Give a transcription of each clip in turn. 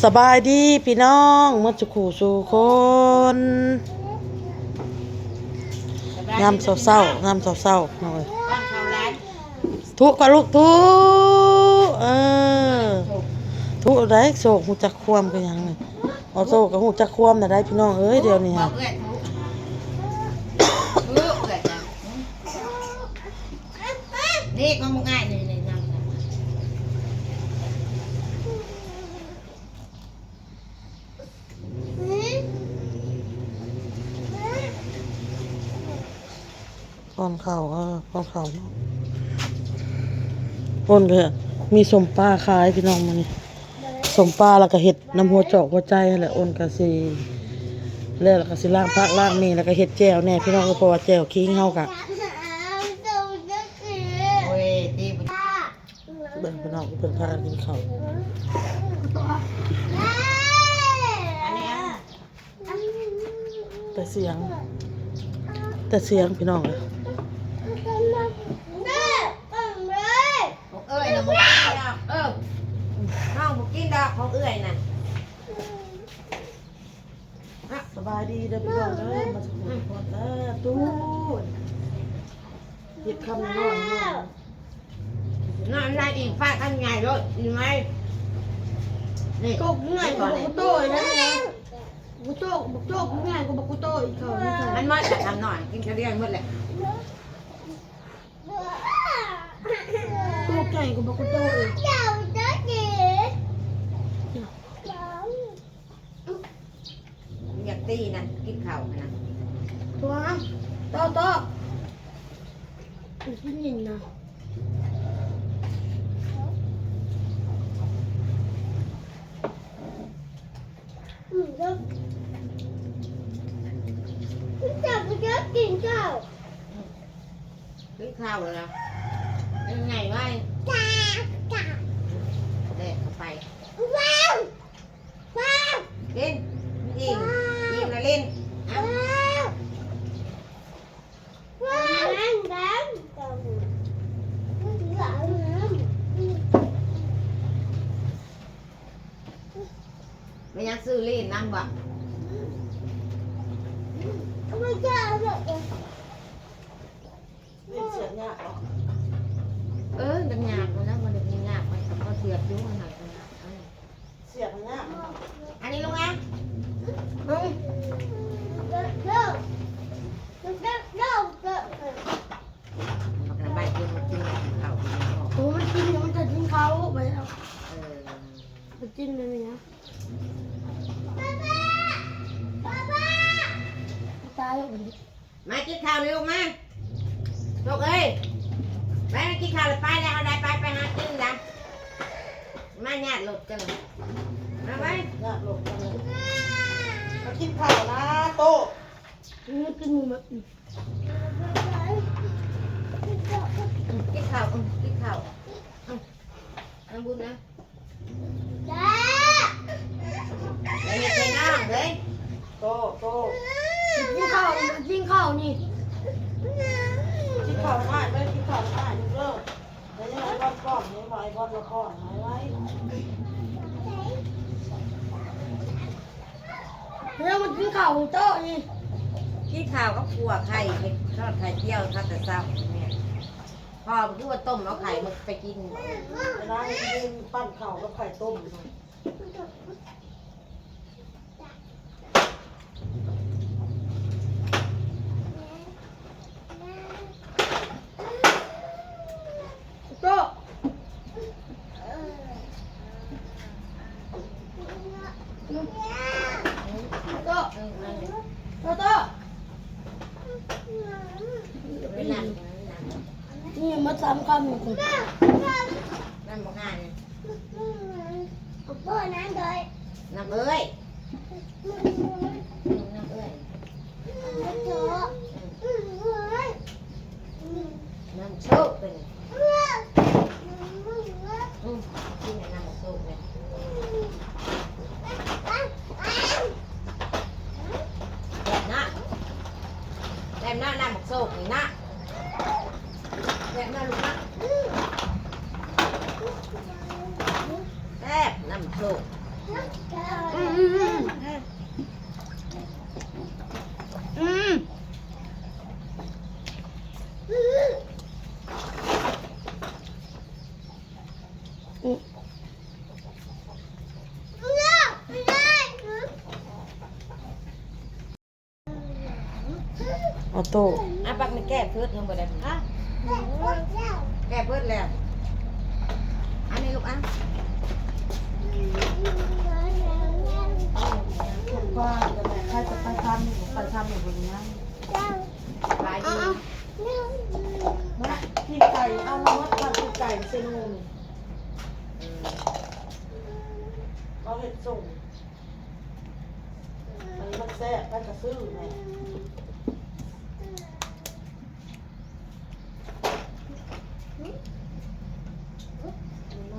สบายดีพี่น้องมาสุขสู่คนงามเศร้าๆงามเศร้าๆหน่อยทุกข์ก็ลูกทุกข์ทุกข์ได้โศกหูจักความกันยังนี่เอาโศกกับหูจักความน่ะได้พี่น้องเอ้ยเดี๋ยวนี้ฮะนี่ก็มึงง่ายเลยเลยนะป้อนข้าวป้อนข้าวเนาะป้อนเลยมีสมปลาขายพี่น้องมานี่สมปลาแล้วก็เห็ดน้ำหัวจอกหัวใจแหละอ้นกะสิแล้วก็สิล้างผักล้างนี่แล้วก็เห็ดแจ่วแน่พี่น้องก็เพราะว่าแจ่วคิงเฮากะโอ้ยตีบุเบิ่งพี่น้องเพิ่นพากันกินข้าวแต่เสียงพี่น้องเลยเอ้ยนะบุกินดอกน้องบุกินดอกของเอ้ยน่ะสบายดีเด้อพี่น้องเด้อมาสักคนตู้หยิบคำน้อยนอนได้อีกฟาดกันใหญ่เลยดีไหมนี่ ก็ง่ายกว่าบุกโต้นะบุกโต้ง่ายกว่าบุกโต้อีกเขาไม่ใช่ มันมาจะทำหน่อยกินกระเดียงหมดแหละตัวใหญ่กว่าบุกโต้อีกอยากตีนะกินข้าวนะ ตัวโตกินยิงนะจับไปเยอะกินข้าว กินข้าวเลยนะยังไงวะเด็กเข้าไปเล่นยิงแล้วเล่นไม่ยังซื้อเล่นนั่งบ่เสียงยากเนาะดังหยาบนะมันเด็กหยาบไปก็เสียบยุ่งหน่อยเสียงยาก อันนี้ลุงอ่ะมันใบกินมันกินข้าว โอ้มันกินมันจะกินเขาไปแล้วมันกินเลยนะตายแล้ว มากินข้าวเลยลูกมาลูกเอ้ยไปกินข้าวเลยไปแล้วเอาได้ไปหากินจ้ะมาญาติหลุดกันมาไป ยากหลบกันเลยมากินข้าวนะโต นี่กินหมูมัน กินข้าวกินข้าวน้ำบุญนะไอ้เห็ดไข่น้ำเลย โตกินข้าวนี่กินข้าวง่ายไม่กินข้าวง่ายเลิกแล้วยังไงก้อนนี้ไว้ก้อนละก้อนหายไว้ แล้วมันกินข้าวโต๊ะนี่ กินข้าวก็ขั่วไข่ทอดไข่เจียวทอดแต่เช้าเนี่ยพอพูดว่าต้มเอาไข่มาไปกิน เวลากินปั้นข้าวกับไข่ต้ม โต๊ะโต๊ะโต๊ะ ไม่นั่ง นี่มาทำคำหนึ่ง นั่งมองหน้าเนี่ย โต๊ะนั้นเลย น้ำเอ้ยน้ำเอ้ย โต๊ะ น้ำโชคเป็นกินน้ำโชคเลยแบบหน้าน้ำโชคนี่นะแบบหน้าลูกนะแซ่บน้ำโชค โต๊ อโต้ อ่ะปักมันแก้เพิดยังบ่ได้ฮะแก้เพิดแล้วอันนี้ลูกอ่ะ ว่าจะแม่ใครจะไปทำอยู่บนนี้ หลายดี นะกินไก่เอามาวัดกันกินไก่เซนูนเขาเห็ดส่งอันนี้มันแซ่บไปกระซื้อไง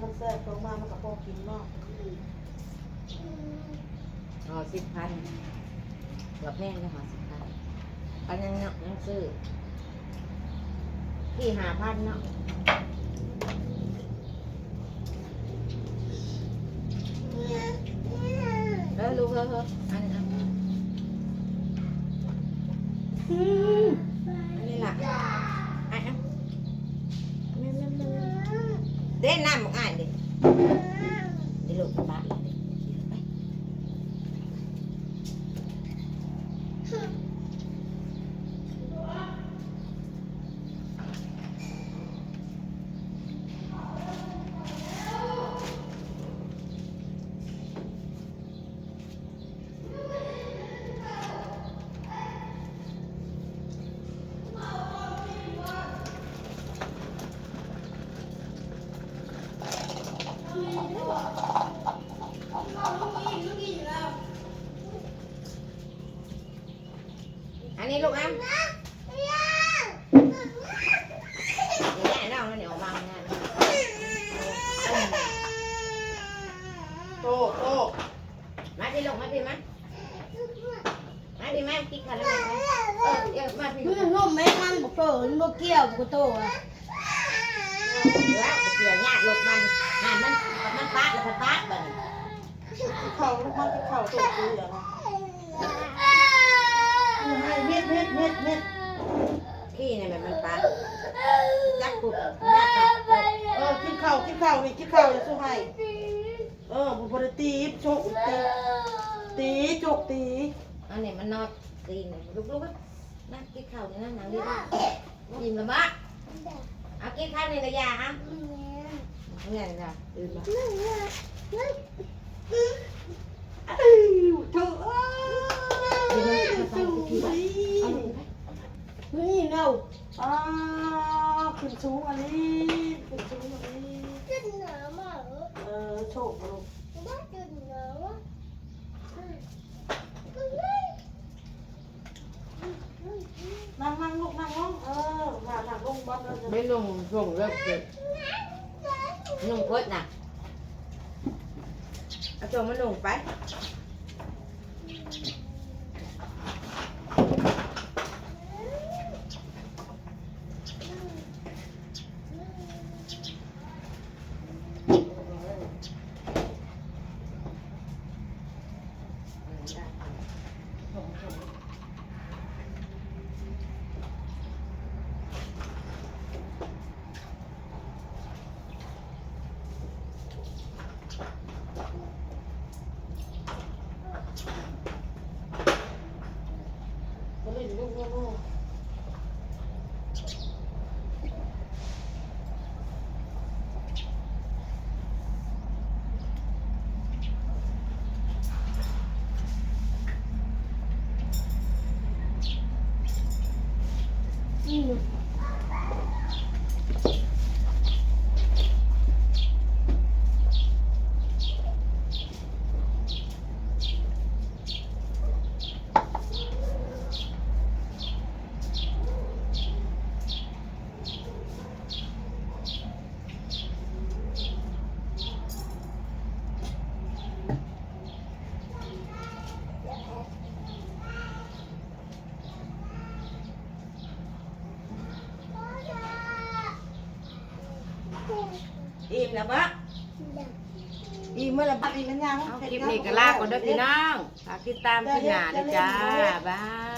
มันแซ่บลงมามันก็พอกินเนาะ อ๋อ10,000กับแพงก็หา10,000อันยังเนาะยังซื้อที่5,000เนาะลูกเฮ้ออันนี้อันนี้ล่ะอ่ะเด่นน้ำบอกอ่านดิเดี๋ยวลูกบ้าเลยไปอันนี้ลูกอ่ะเนี่ยน้องมันเหนียวมังเนี่ย โตโต มาดิลูกมาดิมาดิแม่กินข้าวแล้วแม่เดี๋ยวมาพี่ มึงร่มแม่มันบอกโตมึงบอกเกี่ยวบอกโตอ่ะ แล้วเกี่ยวญาติรถมันมันปาดแล้วมันปาดแบบนี้ เข่าลูกมันเข่าตัวกูอย่างนั้นให้เม็ด ขี้เนี่ยมันปาดจักกุดญาติปาด กินข้าวนี่กินข้าวอย่าสู้ให้บุบตีโชกตีโจกตี อันนี้มันนอนตีนลูกนั่งกินข้าวนี่นั่งดียิ้มละบ้าเอากินข้าวในระยะฮะเนี่ยนะตื่นมา เธอนี่เนาขึ้นสูงอันนี้โชกลูกนั่งลูกนั่งลงนั่งลงบ้านเลย ไม่ลงเลิกเลยลงพุทธน่ะเอาตัวมันลงไปอิ่มแล้วปะอิ่มเมื่อไร อันนี้มันยัง เอาคลิปนี้ก็ลาก่อนเด้อพี่น้องฝากติดตามคลิปหน้าด้วยจ้าบาย